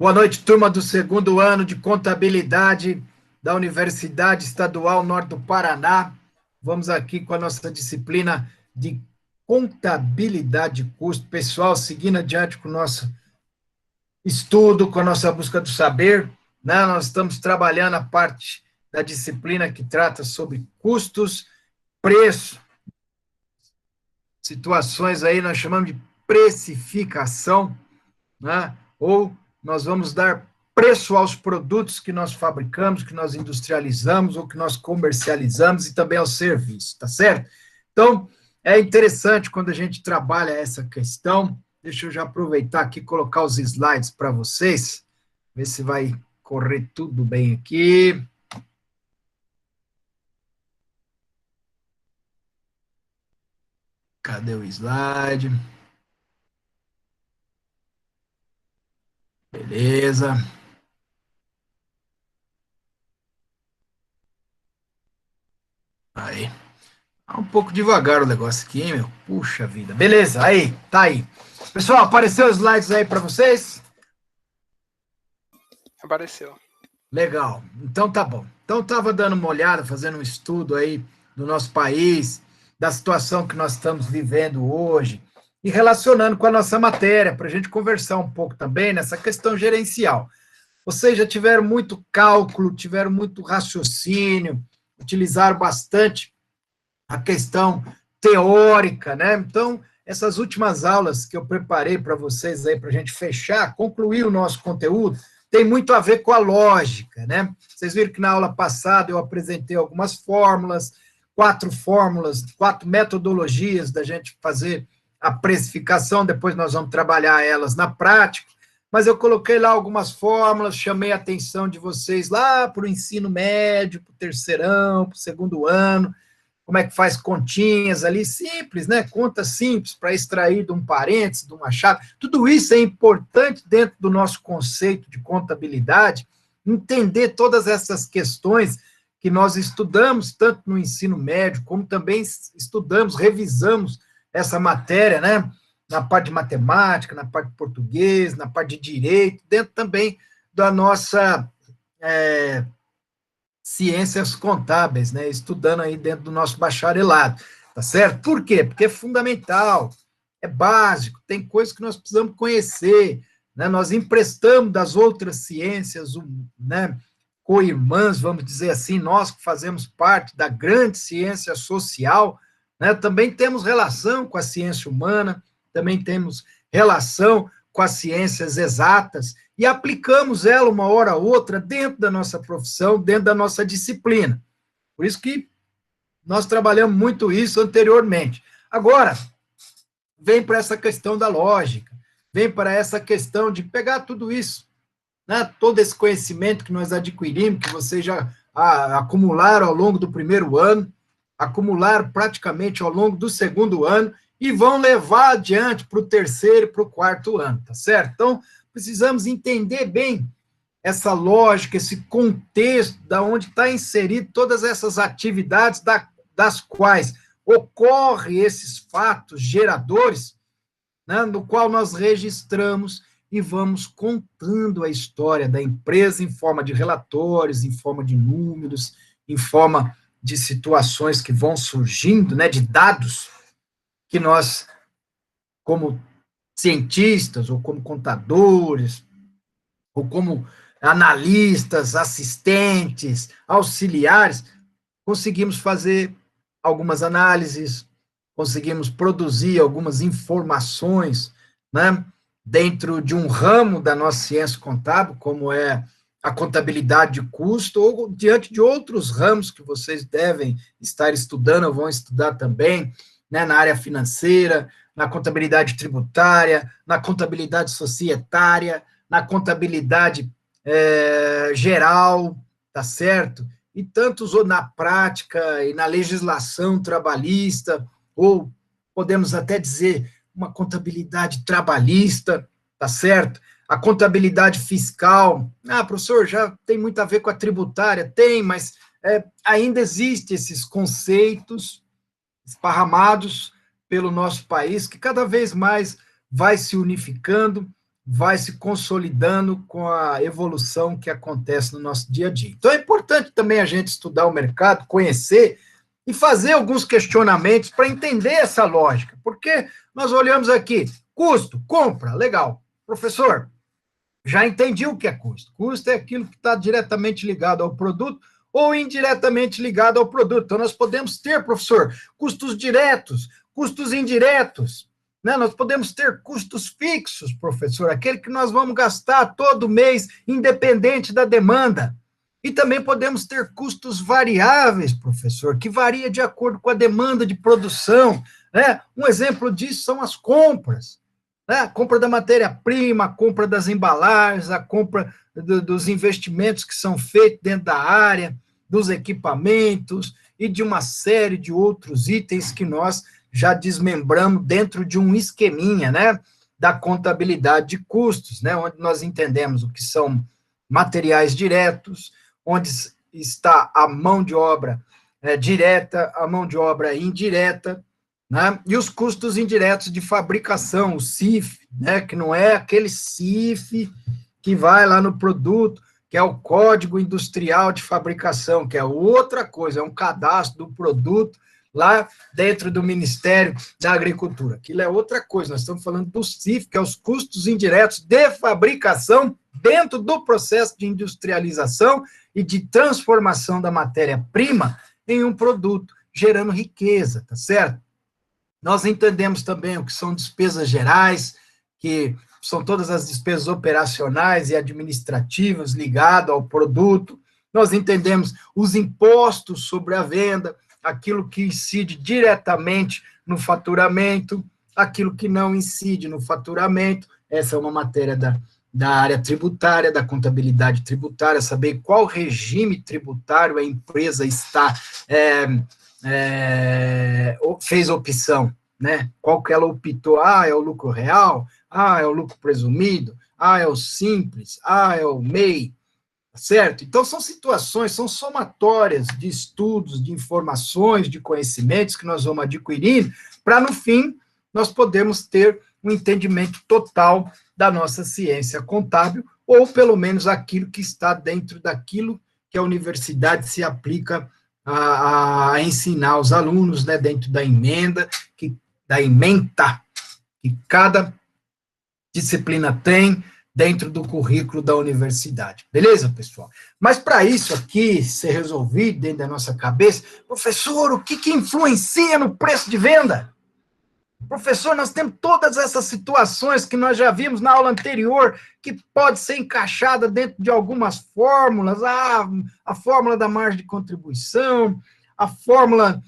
Boa noite, turma do segundo ano de Contabilidade da Universidade Estadual Norte do Paraná. Vamos aqui com a nossa disciplina de Contabilidade de Custo. Pessoal, seguindo adiante com o nosso estudo, com a nossa busca do saber, né? Nós estamos trabalhando a parte da disciplina que trata sobre custos, preço, situações aí nós chamamos de precificação, né? Ou nós vamos dar preço aos produtos que nós fabricamos, que nós industrializamos ou que nós comercializamos e também aos serviços, tá certo? Então, é interessante quando a gente trabalha essa questão. Deixa eu já aproveitar aqui e colocar os slides para vocês, ver se vai correr tudo bem aqui. Cadê o slide? Beleza. Aí. Tá um pouco devagar o negócio aqui, hein, meu? Puxa vida. Beleza, aí, tá aí. Pessoal, apareceu os slides aí para vocês? Apareceu. Legal. Então tá bom. Então estava dando uma olhada, fazendo um estudo aí do nosso país, da situação que nós estamos vivendo hoje, e relacionando com a nossa matéria, para a gente conversar um pouco também nessa questão gerencial. Vocês já tiveram muito cálculo, tiveram muito raciocínio, utilizaram bastante a questão teórica, né? Então, essas últimas aulas que eu preparei para vocês aí, para a gente fechar, concluir o nosso conteúdo, tem muito a ver com a lógica, né? Vocês viram que na aula passada eu apresentei algumas fórmulas, quatro metodologias da gente fazer a precificação, depois nós vamos trabalhar elas na prática, mas eu coloquei lá algumas fórmulas, chamei a atenção de vocês lá para o ensino médio, para o terceirão, para o segundo ano, como é que faz continhas ali, simples, né? Conta simples para extrair de um parênteses, de uma chave. Tudo isso é importante dentro do nosso conceito de contabilidade, entender todas essas questões que nós estudamos, tanto no ensino médio, como também estudamos, revisamos essa matéria, né? Na parte de matemática, na parte de português, na parte de direito, dentro também da nossa ciências contábeis, né, estudando aí dentro do nosso bacharelado, tá certo? Por quê? Porque é fundamental, é básico, tem coisas que nós precisamos conhecer, né, nós emprestamos das outras ciências, né, co-irmãs, vamos dizer assim, nós que fazemos parte da grande ciência social, né, também temos relação com a ciência humana, também temos relação com as ciências exatas, e aplicamos ela uma hora ou outra dentro da nossa profissão, dentro da nossa disciplina. Por isso que nós trabalhamos muito isso anteriormente. Agora, vem para essa questão da lógica, vem para essa questão de pegar tudo isso, né, todo esse conhecimento que nós adquirimos, que vocês já acumularam ao longo do primeiro ano, acumularam praticamente ao longo do segundo ano, e vão levar adiante para o terceiro e para o quarto ano, tá certo? Então, precisamos entender bem essa lógica, esse contexto, da onde está inserido todas essas atividades das quais ocorrem esses fatos geradores, né, no qual nós registramos e vamos contando a história da empresa em forma de relatórios, em forma de números, em forma de situações que vão surgindo, né, de dados que nós, como cientistas, ou como contadores, ou como analistas, assistentes, auxiliares, conseguimos fazer algumas análises, conseguimos produzir algumas informações, né, dentro de um ramo da nossa ciência contábil, como é a contabilidade de custo, ou diante de outros ramos que vocês devem estar estudando, ou vão estudar também, né, na área financeira, na contabilidade tributária, na contabilidade societária, na contabilidade geral, tá certo? E tantos, ou na prática, e na legislação trabalhista, ou podemos até dizer uma contabilidade trabalhista, tá certo? A contabilidade fiscal, professor, já tem muito a ver com a tributária, tem, mas ainda existem esses conceitos esparramados pelo nosso país, que cada vez mais vai se unificando, vai se consolidando com a evolução que acontece no nosso dia a dia. Então, é importante também a gente estudar o mercado, conhecer e fazer alguns questionamentos para entender essa lógica, porque nós olhamos aqui, custo, compra, legal. Professor, já entendi o que é custo. Custo é aquilo que está diretamente ligado ao produto ou indiretamente ligado ao produto. Então, nós podemos ter, professor, custos diretos, custos indiretos, né? Nós podemos ter custos fixos, professor, aquele que nós vamos gastar todo mês, independente da demanda. E também podemos ter custos variáveis, professor, que varia de acordo com a demanda de produção, né? Um exemplo disso são as compras, né? A compra da matéria-prima, a compra das embalagens, a compra dos investimentos que são feitos dentro da área, dos equipamentos e de uma série de outros itens que nós já desmembramos dentro de um esqueminha, né, da contabilidade de custos, né, onde nós entendemos o que são materiais diretos, onde está a mão de obra direta, a mão de obra indireta, né, e os custos indiretos de fabricação, o CIF, né, que não é aquele CIF que vai lá no produto, que é o Código Industrial de Fabricação, que é outra coisa, é um cadastro do produto lá dentro do Ministério da Agricultura. Aquilo é outra coisa, nós estamos falando do CIF, que é os custos indiretos de fabricação dentro do processo de industrialização e de transformação da matéria-prima em um produto, gerando riqueza, tá certo? Nós entendemos também o que são despesas gerais, que são todas as despesas operacionais e administrativas ligadas ao produto. Nós entendemos os impostos sobre a venda, aquilo que incide diretamente no faturamento, aquilo que não incide no faturamento. Essa é uma matéria da área tributária, da contabilidade tributária, saber qual regime tributário a empresa está fez opção, né? Qual que ela optou? Ah, é o lucro real? Ah, é o lucro presumido? Ah, é o simples? Ah, é o MEI? Certo? Então, são situações, são somatórias de estudos, de informações, de conhecimentos que nós vamos adquirindo, para, no fim, nós podermos ter um entendimento total da nossa ciência contábil, ou, pelo menos, aquilo que está dentro daquilo que a universidade se aplica a ensinar os alunos, né, dentro da emenda, da ementa, que cada disciplina tem dentro do currículo da universidade. Beleza, pessoal? Mas para isso aqui ser resolvido dentro da nossa cabeça, professor, o que influencia no preço de venda? Professor, nós temos todas essas situações que nós já vimos na aula anterior, que pode ser encaixada dentro de algumas fórmulas, a fórmula da margem de contribuição, a fórmula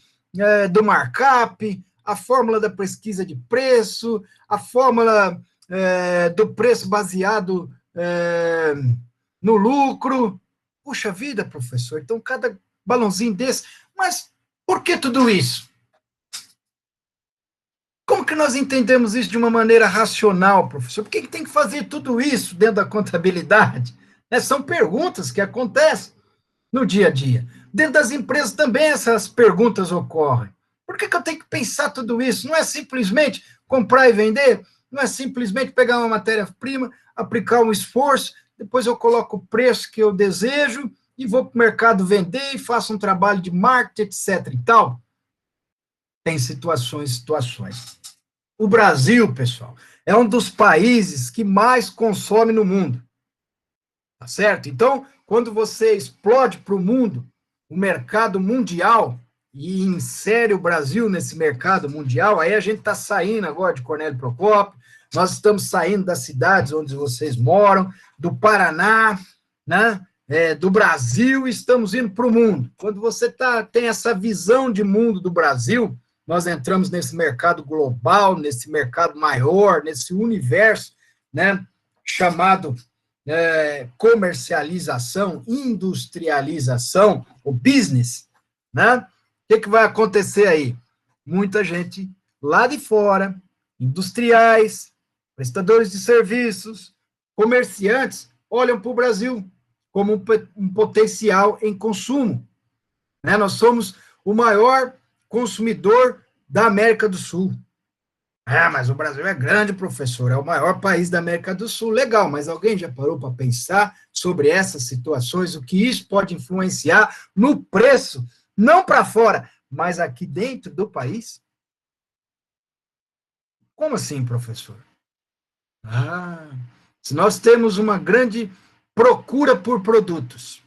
do markup, a fórmula da pesquisa de preço, a fórmula do preço baseado no lucro. Puxa vida, professor, então cada balãozinho desse, mas por que tudo isso? Como que nós entendemos isso de uma maneira racional, professor? Por que tem que fazer tudo isso dentro da contabilidade? São perguntas que acontecem no dia a dia. Dentro das empresas também essas perguntas ocorrem. Por que eu tenho que pensar tudo isso? Não é simplesmente comprar e vender? Não é simplesmente pegar uma matéria-prima, aplicar um esforço, depois eu coloco o preço que eu desejo e vou para o mercado vender e faço um trabalho de marketing, etc. e tal? Tem situações. O Brasil, pessoal, é um dos países que mais consome no mundo. Tá certo? Então, quando você explode para o mundo, o mercado mundial, e insere o Brasil nesse mercado mundial, aí a gente está saindo agora de Cornélio Procópio, nós estamos saindo das cidades onde vocês moram, do Paraná, né? Do Brasil, e estamos indo para o mundo. Quando você tem essa visão de mundo do Brasil, nós entramos nesse mercado global, nesse mercado maior, nesse universo, né, chamado comercialização, industrialização, o business, né? O que vai acontecer aí? Muita gente lá de fora, industriais, prestadores de serviços, comerciantes, olham para o Brasil como um potencial em consumo, né? Nós somos o maior consumidor da América do Sul. Ah, mas o Brasil é grande, professor, é o maior país da América do Sul. Legal, mas alguém já parou para pensar sobre essas situações, o que isso pode influenciar no preço, não para fora, mas aqui dentro do país? Como assim, professor? Ah, se nós temos uma grande procura por produtos,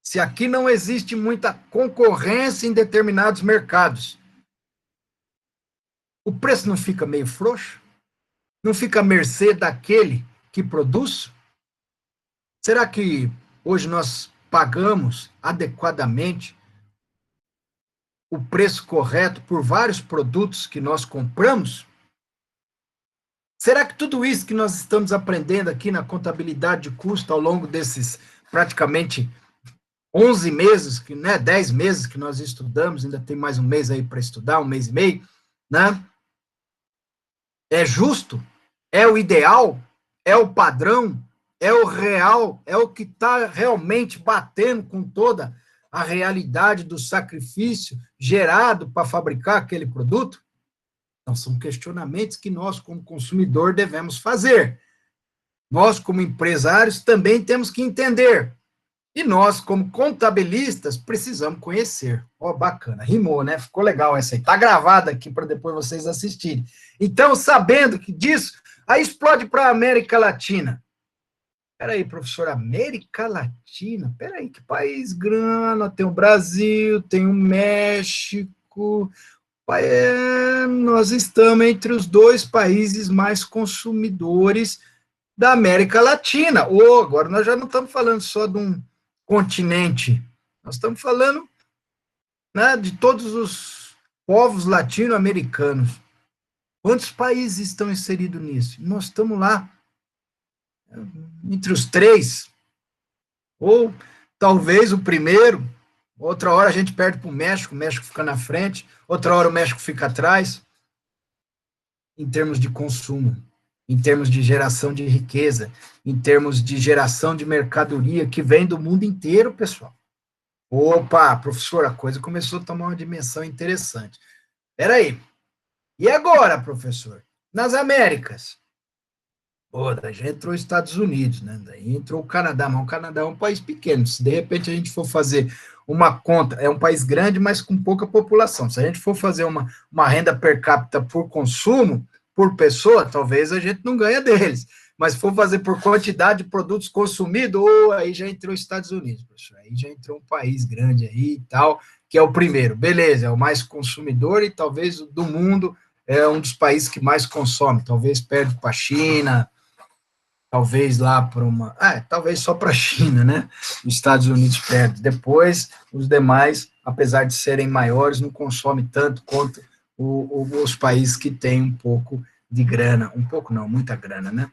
se aqui não existe muita concorrência em determinados mercados, o preço não fica meio frouxo? Não fica à mercê daquele que produz? Será que hoje nós pagamos adequadamente o preço correto por vários produtos que nós compramos? Será que tudo isso que nós estamos aprendendo aqui na contabilidade de custo ao longo desses praticamente 11 meses, 10 meses que nós estudamos, ainda tem mais um mês aí para estudar, um mês e meio, né? É justo? É o ideal? É o padrão? É o real? É o que está realmente batendo com toda a realidade do sacrifício gerado para fabricar aquele produto? Então, são questionamentos que nós, como consumidor, devemos fazer. Nós, como empresários, também temos que entender. E nós, como contabilistas, precisamos conhecer. Ó, bacana, rimou, né? Ficou legal essa aí. Tá gravada aqui para depois vocês assistirem. Então, sabendo que disso, aí explode para a América Latina. Peraí, professor, América Latina? Peraí, que país grana? Tem o Brasil, tem o México. Nós estamos entre os dois países mais consumidores da América Latina. Ou agora nós já não estamos falando só de um continente, nós estamos falando, né, de todos os povos latino-americanos. Quantos países estão inseridos nisso? Nós estamos lá, entre os três, ou talvez o primeiro. Outra hora a gente perde para o México fica na frente, outra hora o México fica atrás, em termos de consumo, em termos de geração de riqueza, em termos de geração de mercadoria que vem do mundo inteiro, pessoal. Opa, professor, a coisa começou a tomar uma dimensão interessante. Espera aí. E agora, professor? Nas Américas? Pô, daí já entrou os Estados Unidos, né? Daí entrou o Canadá, mas o Canadá é um país pequeno. Se de repente a gente for fazer uma conta, é um país grande, mas com pouca população. Se a gente for fazer uma renda per capita por consumo, por pessoa, talvez a gente não ganha deles. Mas se for fazer por quantidade de produtos consumidos, aí já entrou os Estados Unidos, professor. Aí já entrou um país grande aí e tal, que é o primeiro. Beleza, é o mais consumidor e talvez do mundo é um dos países que mais consome. Talvez perde para a China, talvez lá para uma. Talvez só para a China, né? Os Estados Unidos perde. Depois, os demais, apesar de serem maiores, não consomem tanto quanto os países que têm um pouco de grana. Um pouco não, muita grana, né?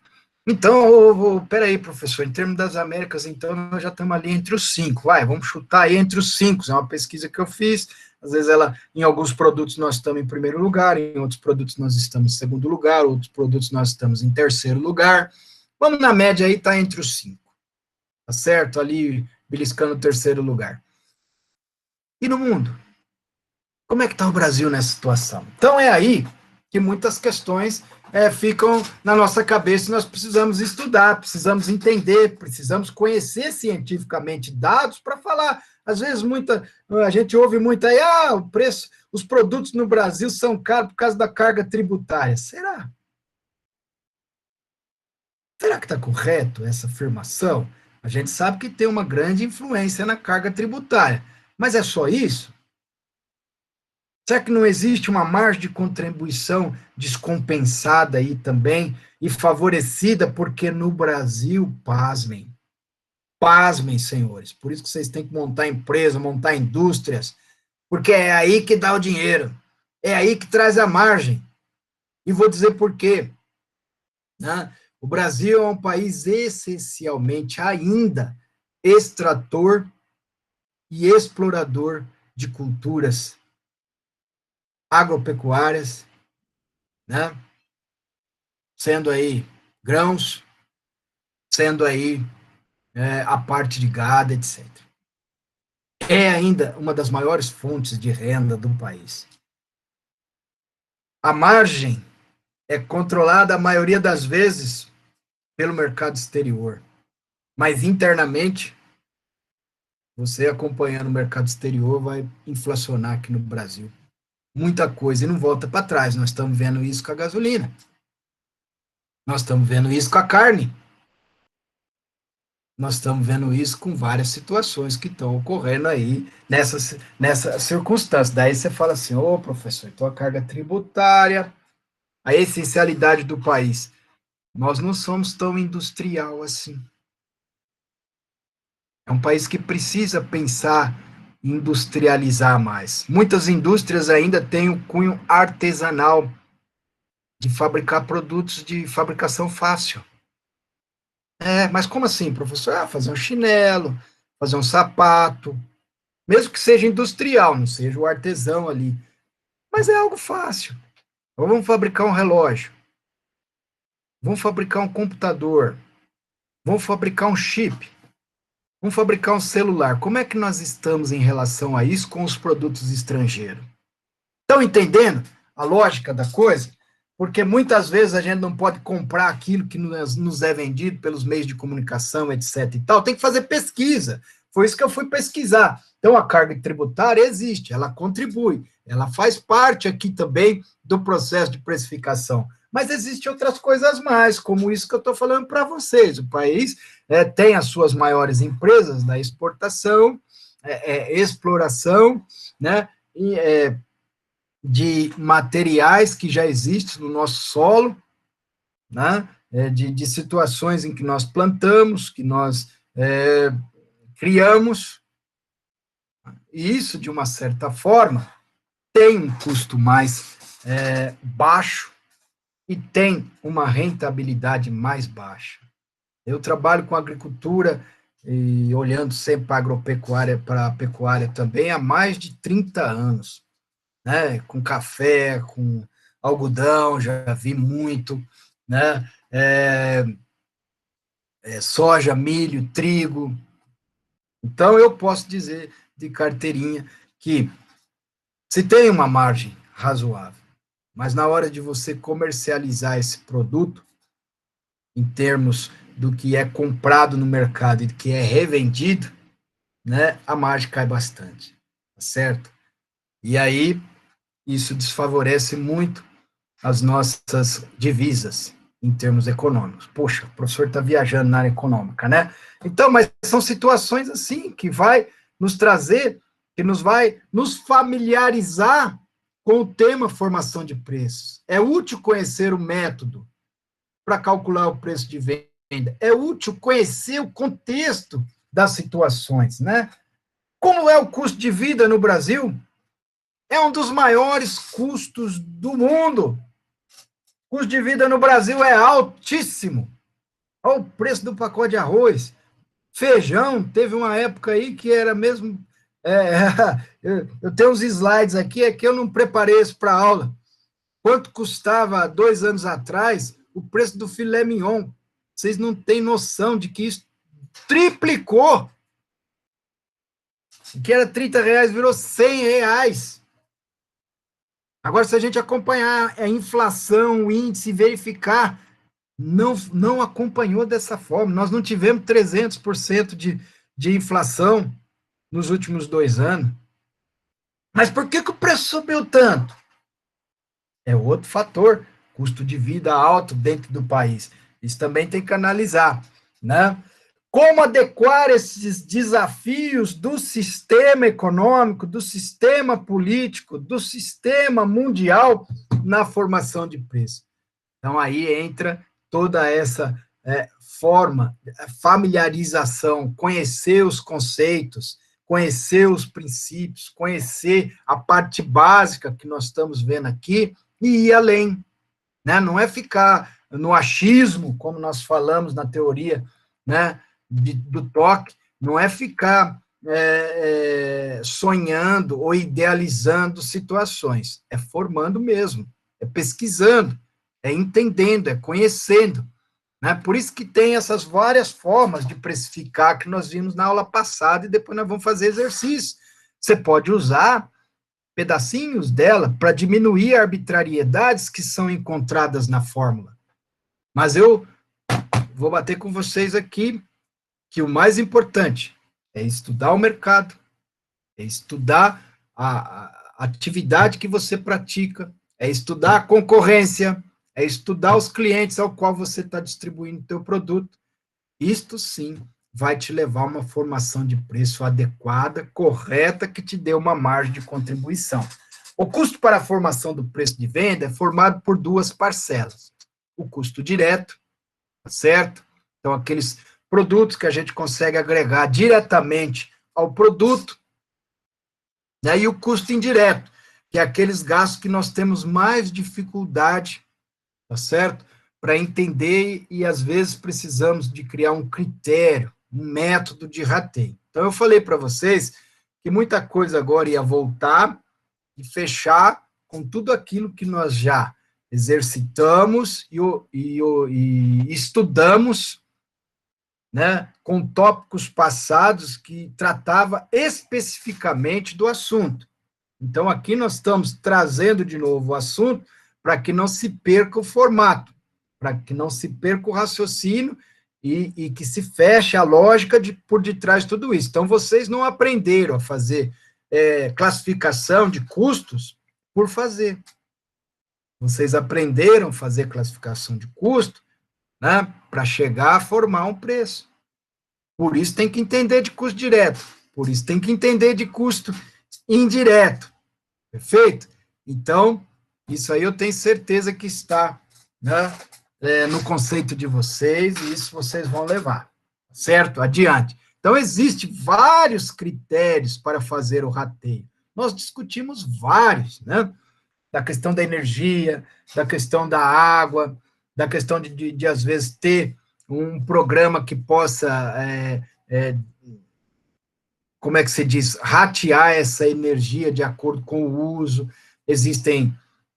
Então, peraí, professor, em termos das Américas, então, nós já estamos ali entre os cinco. Vamos chutar aí entre os cinco. É uma pesquisa que eu fiz. Às vezes, em alguns produtos nós estamos em primeiro lugar, em outros produtos nós estamos em segundo lugar, outros produtos nós estamos em terceiro lugar. Vamos na média aí, está entre os cinco. Tá certo? Ali, beliscando o terceiro lugar. E no mundo? Como é que está o Brasil nessa situação? Então, é aí que muitas questões ficam na nossa cabeça e nós precisamos estudar, precisamos entender, precisamos conhecer cientificamente dados para falar. Às vezes, a gente ouve muito aí, o preço, os produtos no Brasil são caros por causa da carga tributária. Será? Será que está correto essa afirmação? A gente sabe que tem uma grande influência na carga tributária, mas é só isso? Será que não existe uma margem de contribuição descompensada aí também e favorecida? Porque no Brasil, pasmem, senhores, por isso que vocês têm que montar empresa, montar indústrias, porque é aí que dá o dinheiro, é aí que traz a margem. E vou dizer por quê. Né? O Brasil é um país essencialmente ainda extrator e explorador de culturas agropecuárias, né? Sendo aí grãos, sendo aí a parte de gado, etc. É ainda uma das maiores fontes de renda do país. A margem é controlada, a maioria das vezes, pelo mercado exterior. Mas, internamente, você acompanhando o mercado exterior vai inflacionar aqui no Brasil. Muita coisa e não volta para trás. Nós estamos vendo isso com a gasolina. Nós estamos vendo isso com a carne. Nós estamos vendo isso com várias situações que estão ocorrendo aí nessa circunstância. Daí você fala assim, ô professor, então a carga tributária, a essencialidade do país. Nós não somos tão industrial assim. É um país que precisa pensar em industrializar mais. Muitas indústrias ainda têm o cunho artesanal de fabricar produtos de fabricação fácil. Mas como assim, professor? Fazer um chinelo, fazer um sapato, mesmo que seja industrial, não seja o artesão ali. Mas é algo fácil. Ou vamos fabricar um relógio, vamos fabricar um computador, vamos fabricar um chip, vamos fabricar um celular. Como é que nós estamos em relação a isso com os produtos estrangeiros? Estão entendendo a lógica da coisa? Porque muitas vezes a gente não pode comprar aquilo que nos é vendido pelos meios de comunicação, etc. e tal. Tem que fazer pesquisa. Foi isso que eu fui pesquisar. Então, a carga tributária existe, ela contribui, ela faz parte aqui também do processo de precificação. Mas existem outras coisas mais, como isso que eu estou falando para vocês. O país tem as suas maiores empresas na exportação, exploração, né? De materiais que já existem no nosso solo, né? De situações em que nós plantamos, que nós criamos, e isso, de uma certa forma, tem um custo mais baixo e tem uma rentabilidade mais baixa. Eu trabalho com agricultura e olhando sempre para a agropecuária, para a pecuária também, há mais de 30 anos. Né, com café, com algodão, já vi muito, né, soja, milho, trigo. Então, eu posso dizer de carteirinha que se tem uma margem razoável, mas na hora de você comercializar esse produto, em termos do que é comprado no mercado e do que é revendido, né, a margem cai bastante, tá certo? E aí, isso desfavorece muito as nossas divisas em termos econômicos. Poxa, o professor está viajando na área econômica, né? Então, mas são situações assim que vai nos trazer, que nos vai nos familiarizar com o tema formação de preços. É útil conhecer o método para calcular o preço de venda. É útil conhecer o contexto das situações, né? Como é o custo de vida no Brasil? É um dos maiores custos do mundo. O custo de vida no Brasil é altíssimo. Olha o preço do pacote de arroz. Feijão, teve uma época aí que era mesmo. Eu tenho uns slides aqui, é que eu não preparei isso para aula. Quanto custava 2 anos atrás o preço do filé mignon? Vocês não têm noção de que isso triplicou. O que era R$ 30 virou R$ 100. Agora, se a gente acompanhar a inflação, o índice, verificar, não acompanhou dessa forma. Nós não tivemos 300% de inflação nos últimos 2 anos. Mas por que o preço subiu tanto? É outro fator, custo de vida alto dentro do país. Isso também tem que analisar, né? Como adequar esses desafios do sistema econômico, do sistema político, do sistema mundial na formação de preço. Então, aí entra toda essa forma, familiarização, conhecer os conceitos, conhecer os princípios, conhecer a parte básica que nós estamos vendo aqui e ir além. Né? Não é ficar no achismo, como nós falamos na teoria, né, do toque, não é ficar sonhando ou idealizando situações, é formando mesmo, é pesquisando, é entendendo, é conhecendo. Né? Por isso que tem essas várias formas de precificar que nós vimos na aula passada e depois nós vamos fazer exercício. Você pode usar pedacinhos dela para diminuir arbitrariedades que são encontradas na fórmula. Mas eu vou bater com vocês aqui que o mais importante é estudar o mercado, é estudar a atividade que você pratica, é estudar a concorrência, é estudar os clientes ao qual você está distribuindo o teu produto. Isto sim vai te levar a uma formação de preço adequada, correta, que te dê uma margem de contribuição. O custo para a formação do preço de venda é formado por duas parcelas. O custo direto, certo? Então, aqueles produtos que a gente consegue agregar diretamente ao produto, né? E o custo indireto, que é aqueles gastos que nós temos mais dificuldade, tá certo? Para entender e, às vezes, precisamos de criar um critério, um método de rateio. Então, eu falei para vocês que muita coisa agora ia voltar e fechar com tudo aquilo que nós já exercitamos e estudamos, né, com tópicos passados que tratava especificamente do assunto. Então, aqui nós estamos trazendo de novo o assunto para que não se perca o formato, para que não se perca o raciocínio e que se feche a lógica por detrás de tudo isso. Então, vocês não aprenderam a fazer classificação de custos por fazer. Vocês aprenderam a fazer classificação de custo, né, para chegar a formar um preço. Por isso tem que entender de custo direto, por isso tem que entender de custo indireto. Perfeito? Então, isso aí eu tenho certeza que está, né, no conceito de vocês, e isso vocês vão levar, certo? Adiante. Então, existem vários critérios para fazer o rateio. Nós discutimos vários, né? Da questão da energia, da questão da água, da questão de às vezes, ter um programa que possa, como é que se diz, ratear essa energia de acordo com o uso. Existem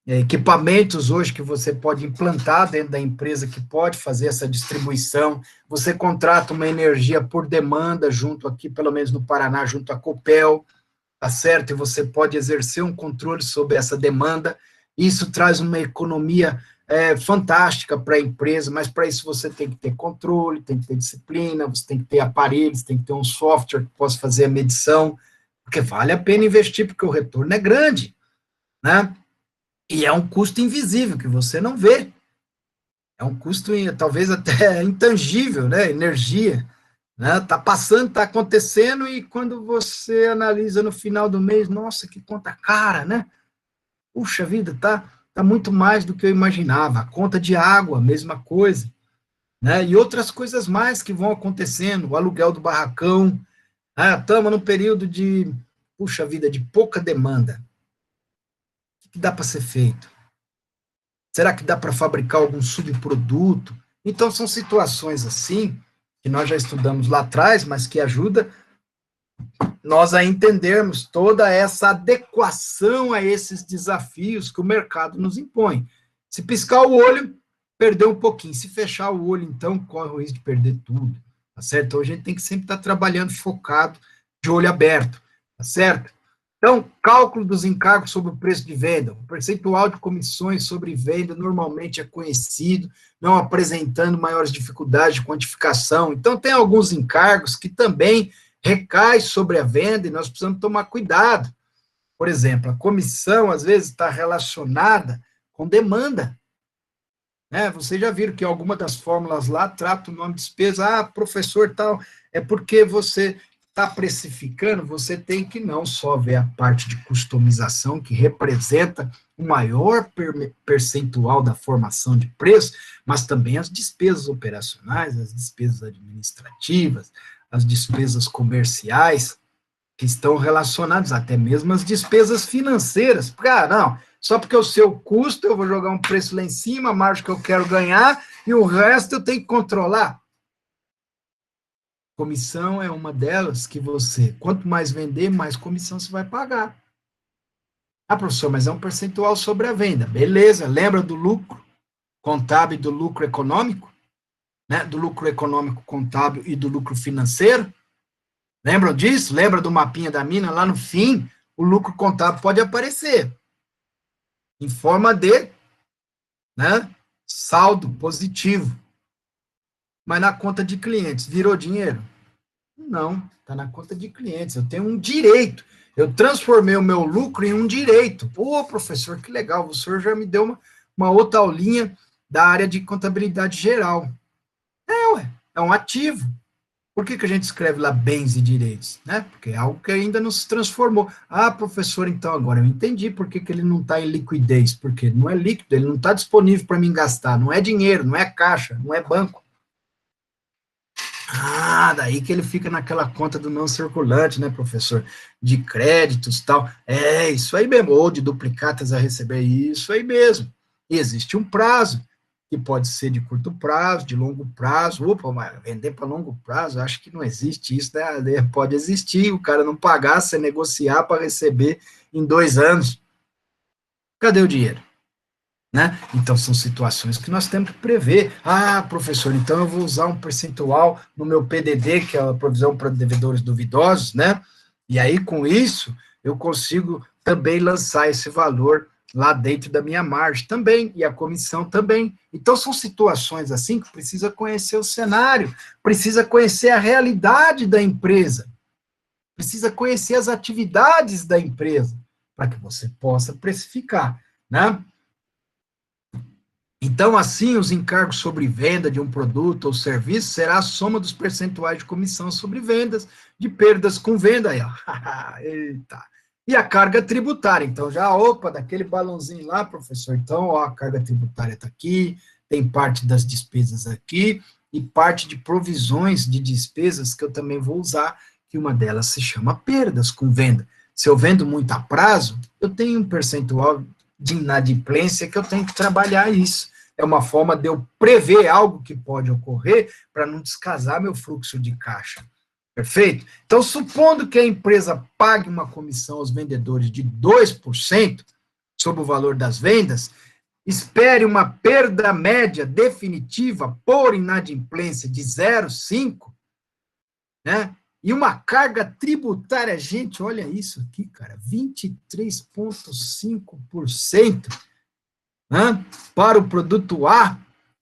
equipamentos hoje que você pode implantar dentro da empresa que pode fazer essa distribuição. Você contrata uma energia por demanda junto aqui, pelo menos no Paraná, junto à Copel, tá certo? E você pode exercer um controle sobre essa demanda. Isso traz uma economia fantástica para a empresa, mas para isso você tem que ter controle, tem que ter disciplina, você tem que ter aparelhos, tem que ter um software que possa fazer a medição, porque vale a pena investir, porque o retorno é grande, né? E é um custo invisível, que você não vê. É um custo, talvez até intangível, né? Energia, né? Tá passando, tá acontecendo, e quando você analisa no final do mês, nossa, que conta cara, né? Puxa vida, tá muito mais do que eu imaginava. A conta de água, mesma coisa, né? E outras coisas mais que vão acontecendo, o aluguel do barracão. Estamos num período de, puxa vida, de pouca demanda. O que dá para ser feito? Será que dá para fabricar algum subproduto? Então, são situações assim, que nós já estudamos lá atrás, mas que ajuda nós a entendermos toda essa adequação a esses desafios que o mercado nos impõe. Se piscar o olho, perdeu um pouquinho. Se fechar o olho, então, corre o risco de perder tudo, tá certo? Então, a gente tem que sempre estar trabalhando focado, de olho aberto, tá certo? Então, cálculo dos encargos sobre o preço de venda. O percentual de comissões sobre venda normalmente é conhecido, não apresentando maiores dificuldades de quantificação. Então, tem alguns encargos que também recai sobre a venda e nós precisamos tomar cuidado. Por exemplo, a comissão, às vezes, está relacionada com demanda. Né? Vocês já viram que alguma das fórmulas lá trata o nome de despesa, professor, tal, é porque você está precificando, você tem que não só ver a parte de customização, que representa o maior percentual da formação de preço, mas também as despesas operacionais, as despesas administrativas, as despesas comerciais, que estão relacionadas, até mesmo as despesas financeiras. Porque, não, só porque o seu custo, eu vou jogar um preço lá em cima, a margem que eu quero ganhar, e o resto eu tenho que controlar. Comissão é uma delas que você, quanto mais vender, mais comissão você vai pagar. Professor, mas é um percentual sobre a venda. Beleza, lembra do lucro contábil e do lucro econômico? Né, do lucro econômico contábil e do lucro financeiro? Lembram disso? Lembra do mapinha da mina? Lá no fim, o lucro contábil pode aparecer em forma de, né, saldo positivo. Mas na conta de clientes, virou dinheiro? Não, está na conta de clientes. Eu tenho um direito. Eu transformei o meu lucro em um direito. Pô, professor, que legal. O senhor já me deu uma outra aulinha da área de contabilidade geral. Ué, é um ativo. Por que a gente escreve lá bens e direitos? Né? Porque é algo que ainda não se transformou. Ah, professor, então agora eu entendi por que ele não está em liquidez. Porque ele não é líquido, ele não está disponível para mim gastar. Não é dinheiro, não é caixa, não é banco. Ah, daí que ele fica naquela conta do não circulante, né, professor? De créditos e tal. É, isso aí mesmo. Ou de duplicatas a receber, isso aí mesmo. E existe um prazo, que pode ser de curto prazo, de longo prazo. Opa, mas vender para longo prazo, acho que não existe isso, né? Pode existir, o cara não pagar, você negociar para receber em 2 anos. Cadê o dinheiro? Né? Então, são situações que nós temos que prever. Ah, professor, então eu vou usar um percentual no meu PDD, que é a provisão para devedores duvidosos, né? E aí, com isso, eu consigo também lançar esse valor lá dentro da minha margem também, e a comissão também. Então, são situações assim que precisa conhecer o cenário, precisa conhecer a realidade da empresa, precisa conhecer as atividades da empresa, para que você possa precificar, né? Então, assim, os encargos sobre venda de um produto ou serviço será a soma dos percentuais de comissão sobre vendas, de perdas com venda. Aí, ó. Eita. E a carga tributária. Então, já, opa, daquele balãozinho lá, professor. Então, ó, a carga tributária está aqui, tem parte das despesas aqui, e parte de provisões de despesas que eu também vou usar, que uma delas se chama perdas com venda. Se eu vendo muito a prazo, eu tenho um percentual de inadimplência que eu tenho que trabalhar isso. É uma forma de eu prever algo que pode ocorrer para não descasar meu fluxo de caixa. Perfeito? Então, supondo que a empresa pague uma comissão aos vendedores de 2% sobre o valor das vendas, espere uma perda média definitiva por inadimplência de 0,5%, né? E uma carga tributária, gente, olha isso aqui, cara, 23,5%, né? Para o produto A,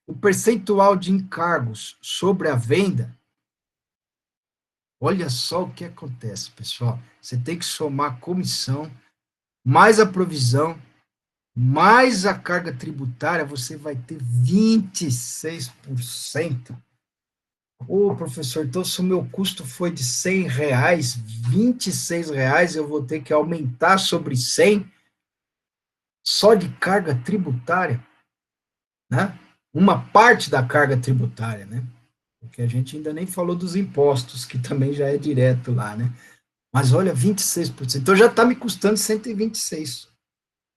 o percentual de encargos sobre a venda, olha só o que acontece, pessoal. Você tem que somar a comissão, mais a provisão, mais a carga tributária, você vai ter 26%. Ô, professor, então se o meu custo foi de R$ 100, R$ 26, eu vou ter que aumentar sobre 100 só de carga tributária, né? Uma parte da carga tributária, né? Porque a gente ainda nem falou dos impostos, que também já é direto lá, né? Mas olha, 26%. Então já está me custando 126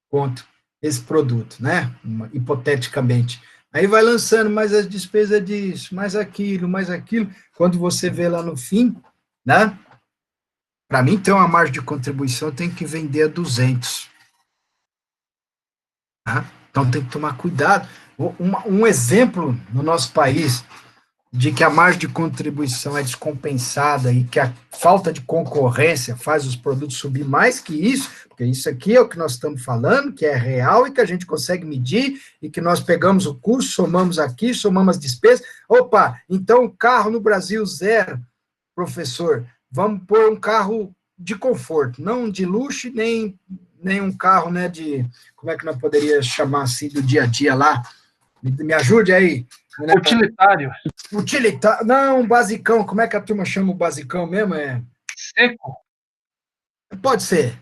conto esse produto, né? Hipoteticamente. Aí vai lançando mais as despesas disso, mais aquilo, mais aquilo. Quando você vê lá no fim, né? Para mim, ter uma margem de contribuição, eu tenho que vender a 200. Tá? Então tem que tomar cuidado. Um exemplo no nosso país de que a margem de contribuição é descompensada e que a falta de concorrência faz os produtos subir mais que isso, porque isso aqui é o que nós estamos falando, que é real e que a gente consegue medir, e que nós pegamos o custo, somamos aqui, somamos as despesas. Opa, então carro no Brasil zero, professor, vamos pôr um carro de conforto, não de luxo, nem um carro, né, de, como é que nós poderíamos chamar assim, do dia a dia lá? Me ajude aí. Utilitário. Utilitário. Não, basicão. Como é que a turma chama o basicão mesmo? Seco. Pode ser,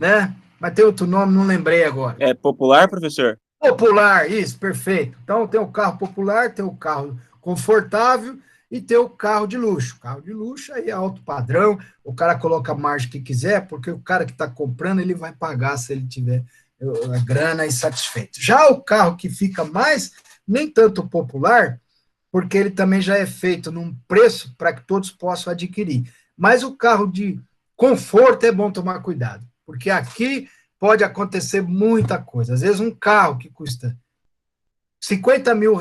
né? Mas tem outro nome, não lembrei agora. É popular, professor? Popular, isso, perfeito. Então, tem o carro popular, tem o carro confortável e tem o carro de luxo. O carro de luxo aí é alto padrão, o cara coloca a margem que quiser, porque o cara que está comprando, ele vai pagar se ele tiver a grana insatisfeito. Já o carro que fica mais, nem tanto popular, porque ele também já é feito num preço para que todos possam adquirir. Mas o carro de conforto é bom tomar cuidado, porque aqui pode acontecer muita coisa. Às vezes um carro que custa R$ 50 mil,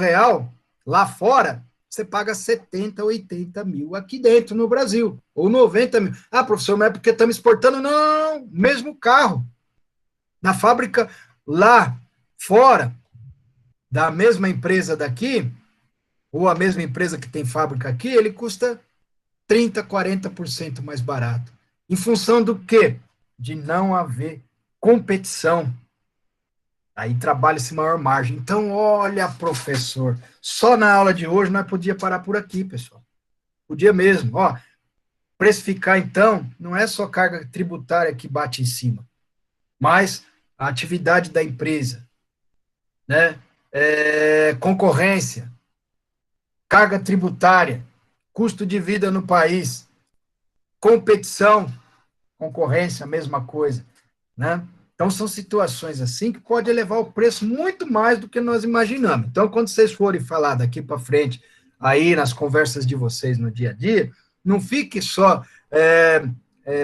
lá fora, você paga 70, 80 mil aqui dentro no Brasil, ou 90 mil. Ah, professor, mas é porque estamos exportando? Não, mesmo carro. Na fábrica lá fora, da mesma empresa daqui, ou a mesma empresa que tem fábrica aqui, ele custa 30, 40% mais barato. Em função do quê? De não haver competição. Aí trabalha-se maior margem. Então, olha, professor, só na aula de hoje nós podíamos parar por aqui, pessoal. Podia mesmo. Ó, precificar, então, não é só carga tributária que bate em cima, mas a atividade da empresa, né? Concorrência, carga tributária, custo de vida no país, competição, concorrência, mesma coisa, né? Então, são situações assim que pode elevar o preço muito mais do que nós imaginamos. Então, quando vocês forem falar daqui para frente, aí nas conversas de vocês no dia a dia, não fique só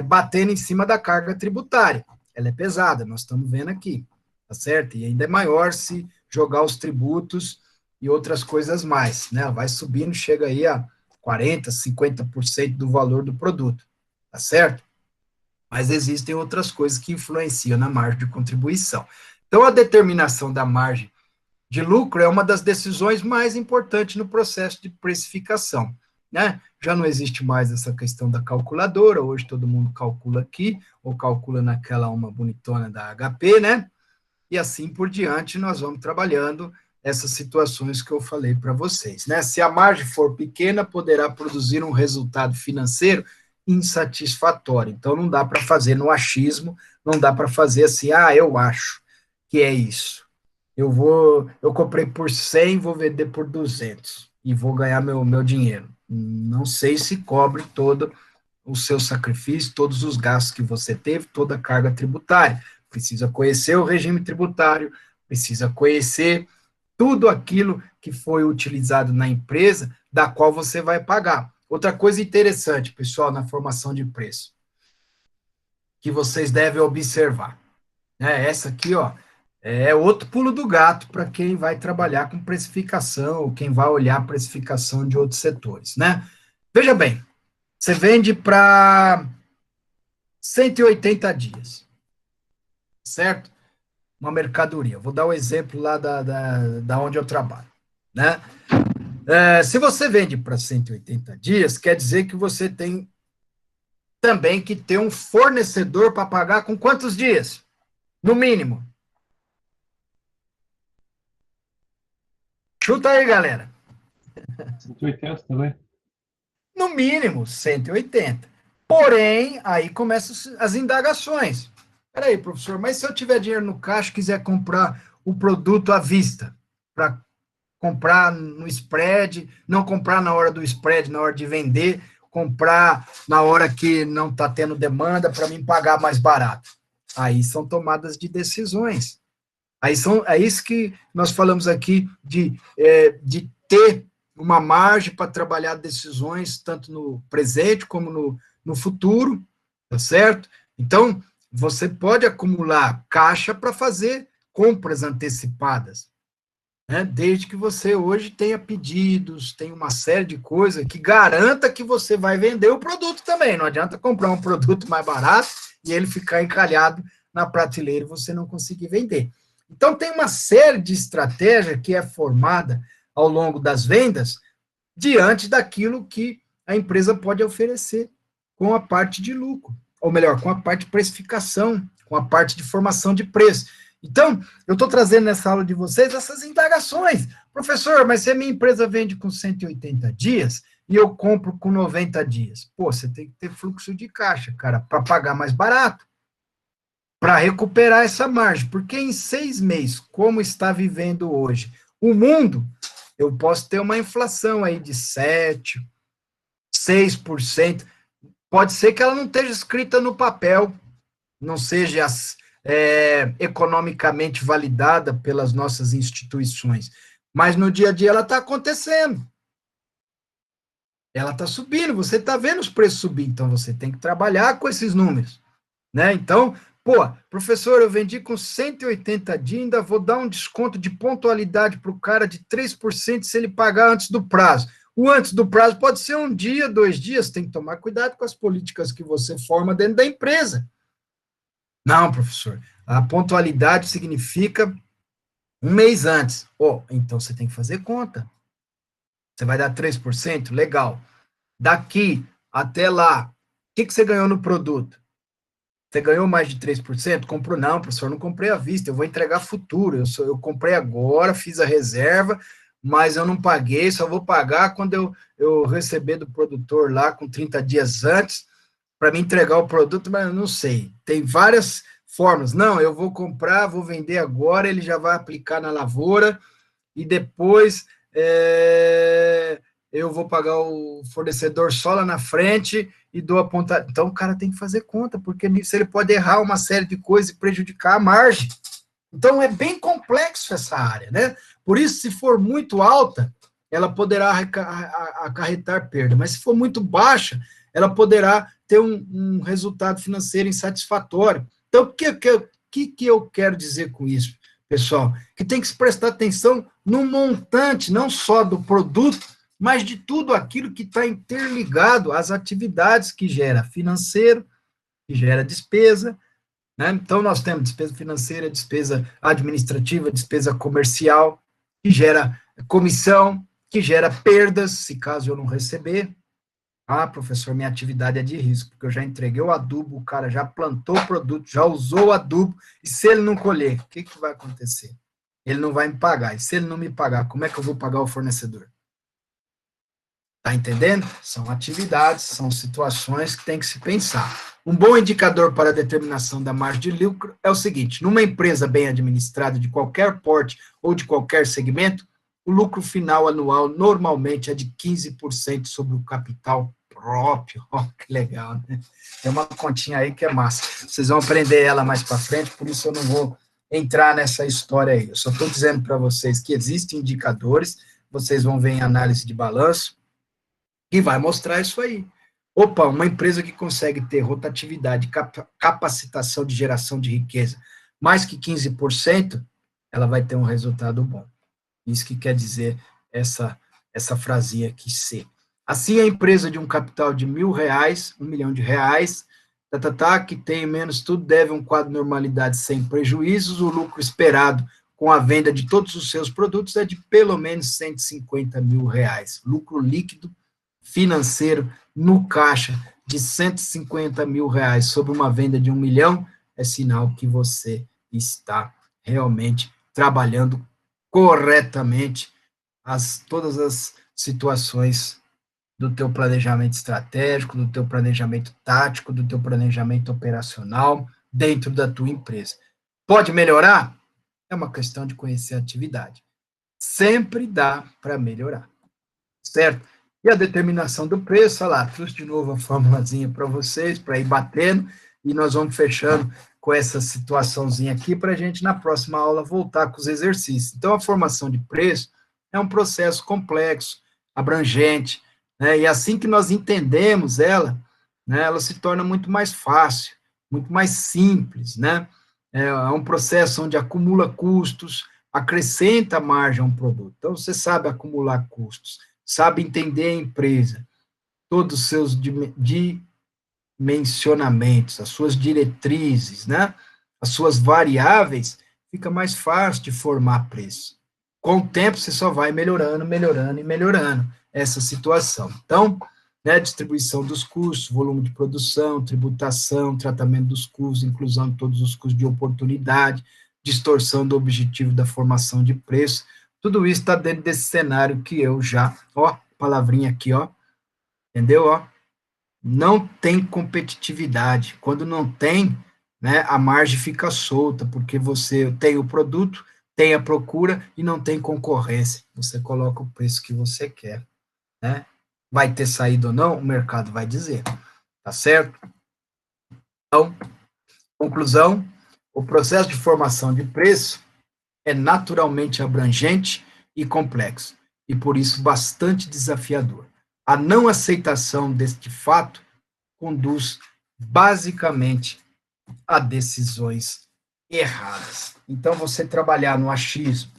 batendo em cima da carga tributária. Ela é pesada, nós estamos vendo aqui, tá certo? E ainda é maior se jogar os tributos e outras coisas mais, né? Vai subindo, chega aí a 40%, 50% do valor do produto, tá certo? Mas existem outras coisas que influenciam na margem de contribuição. Então, a determinação da margem de lucro é uma das decisões mais importantes no processo de precificação, né? Já não existe mais essa questão da calculadora, hoje todo mundo calcula aqui, ou calcula naquela uma bonitona da HP, né? E assim por diante nós vamos trabalhando essas situações que eu falei para vocês, né? Se a margem for pequena, poderá produzir um resultado financeiro insatisfatório. Então, não dá para fazer no achismo, não dá para fazer assim, eu acho que é isso. Eu comprei por 100, vou vender por 200 e vou ganhar meu dinheiro. Não sei se cobre todo o seu sacrifício, todos os gastos que você teve, toda a carga tributária. Precisa conhecer o regime tributário, precisa conhecer tudo aquilo que foi utilizado na empresa, da qual você vai pagar. Outra coisa interessante, pessoal, na formação de preço, que vocês devem observar, né? Essa aqui, ó, é outro pulo do gato para quem vai trabalhar com precificação, ou quem vai olhar a precificação de outros setores, né? Veja bem, você vende para 180 dias, certo? Uma mercadoria. Vou dar um exemplo lá da onde eu trabalho, né? Se você vende para 180 dias, quer dizer que você tem também que ter um fornecedor para pagar com quantos dias? No mínimo. Chuta aí, galera. 180 também. No mínimo, 180. Porém, aí começam as indagações. Peraí, professor, mas se eu tiver dinheiro no caixa e quiser comprar o produto à vista, para comprar no spread, não comprar na hora do spread, na hora de vender, comprar na hora que não está tendo demanda para mim pagar mais barato. Aí são tomadas de decisões. É isso que nós falamos aqui de ter uma margem para trabalhar decisões, tanto no presente como no futuro, tá certo? Então, você pode acumular caixa para fazer compras antecipadas, né? Desde que você hoje tenha pedidos, tenha uma série de coisas que garanta que você vai vender o produto também. Não adianta comprar um produto mais barato e ele ficar encalhado na prateleira e você não conseguir vender. Então, tem uma série de estratégia que é formada ao longo das vendas diante daquilo que a empresa pode oferecer com a parte de lucro, ou melhor, com a parte de precificação, com a parte de formação de preço. Então, eu estou trazendo nessa aula de vocês essas indagações. Professor, mas se a minha empresa vende com 180 dias e eu compro com 90 dias, pô, você tem que ter fluxo de caixa, cara, para pagar mais barato, para recuperar essa margem, porque em 6 meses, como está vivendo hoje o mundo, eu posso ter uma inflação aí de 7%, 6%, pode ser que ela não esteja escrita no papel, não seja economicamente validada pelas nossas instituições, mas no dia a dia ela está acontecendo. Ela está subindo, você está vendo os preços subir, então você tem que trabalhar com esses números, né? Então, professor, eu vendi com 180 dias, ainda vou dar um desconto de pontualidade para o cara de 3% se ele pagar antes do prazo. O antes do prazo pode ser 1 dia, 2 dias, tem que tomar cuidado com as políticas que você forma dentro da empresa. Não, professor, a pontualidade significa 1 mês antes. Então você tem que fazer conta. Você vai dar 3%? Legal. Daqui até lá, o que você ganhou no produto? Você ganhou mais de 3%? Comprou? Não, professor, não comprei à vista, eu vou entregar futuro. Eu comprei agora, fiz a reserva, mas eu não paguei, só vou pagar quando eu receber do produtor lá com 30 dias antes, para me entregar o produto, mas eu não sei. Tem várias formas. Não, eu vou comprar, vou vender agora, ele já vai aplicar na lavoura, e depois eu vou pagar o fornecedor só lá na frente e dou a ponta. Então, o cara tem que fazer conta, porque nisso ele pode errar uma série de coisas e prejudicar a margem. Então, é bem complexo essa área, né? Por isso, se for muito alta, ela poderá acarretar perda, mas se for muito baixa, ela poderá ter um resultado financeiro insatisfatório. Então, o que eu quero dizer com isso, pessoal? Que tem que se prestar atenção no montante, não só do produto, mas de tudo aquilo que está interligado às atividades que gera financeiro, que gera despesa, né? Então, nós temos despesa financeira, despesa administrativa, despesa comercial, que gera comissão, que gera perdas, se caso eu não receber. Ah, professor, minha atividade é de risco, porque eu já entreguei o adubo, o cara já plantou o produto, já usou o adubo, e se ele não colher, o que vai acontecer? Ele não vai me pagar, e se ele não me pagar, como é que eu vou pagar o fornecedor? Tá entendendo? São atividades, são situações que tem que se pensar. Um bom indicador para a determinação da margem de lucro é o seguinte: numa empresa bem administrada de qualquer porte ou de qualquer segmento, o lucro final anual normalmente é de 15% sobre o capital próprio. Que legal, né? Tem uma continha aí que é massa. Vocês vão aprender ela mais para frente, por isso eu não vou entrar nessa história aí. Eu só estou dizendo para vocês que existem indicadores, vocês vão ver em análise de balanço, e vai mostrar isso aí. Opa, uma empresa que consegue ter rotatividade, capacitação de geração de riqueza, mais que 15%, ela vai ter um resultado bom. Isso que quer dizer essa frasinha aqui, C. Assim, a empresa de um capital de R$ 1.000, R$1 milhão, que tem menos tudo, deve um quadro de normalidade sem prejuízos, o lucro esperado com a venda de todos os seus produtos é de pelo menos R$150 mil. Lucro líquido financeiro no caixa de R$150 mil sobre uma venda de R$1 milhão, é sinal que você está realmente trabalhando corretamente todas as situações do teu planejamento estratégico, do teu planejamento tático, do teu planejamento operacional dentro da tua empresa. Pode melhorar? É uma questão de conhecer a atividade. Sempre dá para melhorar, certo? E a determinação do preço, olha lá, trouxe de novo a formulazinha para vocês, para ir batendo, e nós vamos fechando com essa situaçãozinha aqui, para a gente, na próxima aula, voltar com os exercícios. Então, a formação de preço é um processo complexo, abrangente, né, e assim que nós entendemos ela, né, ela se torna muito mais fácil, muito mais simples, né, é um processo onde acumula custos, acrescenta margem a um produto. Então, você sabe acumular custos, sabe entender a empresa, todos os seus dimensionamentos, as suas diretrizes, né? As suas variáveis, fica mais fácil de formar preço. Com o tempo, você só vai melhorando, melhorando e melhorando essa situação. Então, né, distribuição dos custos, volume de produção, tributação, tratamento dos custos, inclusão de todos os custos de oportunidade, distorção do objetivo da formação de preço, tudo isso está dentro desse cenário que eu já, palavrinha aqui, entendeu, não tem competitividade, quando não tem, né, a margem fica solta, porque você tem o produto, tem a procura e não tem concorrência, você coloca o preço que você quer, né, vai ter saído ou não, o mercado vai dizer, tá certo? Então, conclusão, o processo de formação de preço é naturalmente abrangente e complexo, e por isso bastante desafiador. A não aceitação deste fato conduz basicamente a decisões erradas. Então, você trabalhar no achismo,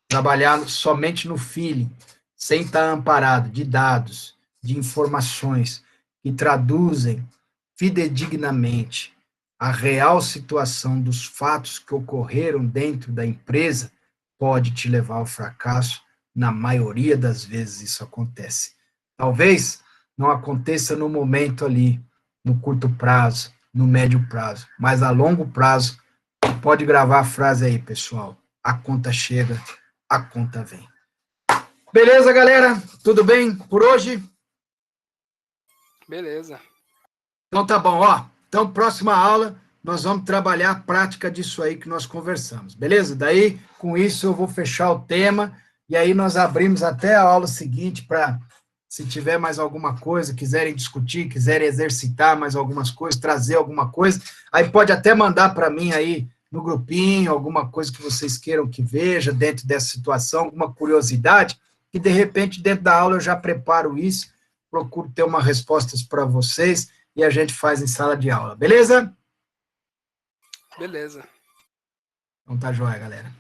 trabalhar somente no feeling, sem estar amparado de dados, de informações que traduzem fidedignamente a real situação dos fatos que ocorreram dentro da empresa, pode te levar ao fracasso. Na maioria das vezes isso acontece. Talvez não aconteça no momento ali, no curto prazo, no médio prazo, mas a longo prazo, pode gravar a frase aí, pessoal. A conta chega, a conta vem. Beleza, galera? Tudo bem por hoje? Beleza. Então tá bom, ó. Então, próxima aula, nós vamos trabalhar a prática disso aí que nós conversamos, beleza? Daí, com isso, eu vou fechar o tema, e aí nós abrimos até a aula seguinte para, se tiver mais alguma coisa, quiserem discutir, quiserem exercitar mais algumas coisas, trazer alguma coisa, aí pode até mandar para mim aí no grupinho, alguma coisa que vocês queiram que veja dentro dessa situação, alguma curiosidade, que de repente dentro da aula eu já preparo isso, procuro ter uma respostas para vocês, e a gente faz em sala de aula, beleza? Beleza. Então tá joia, galera.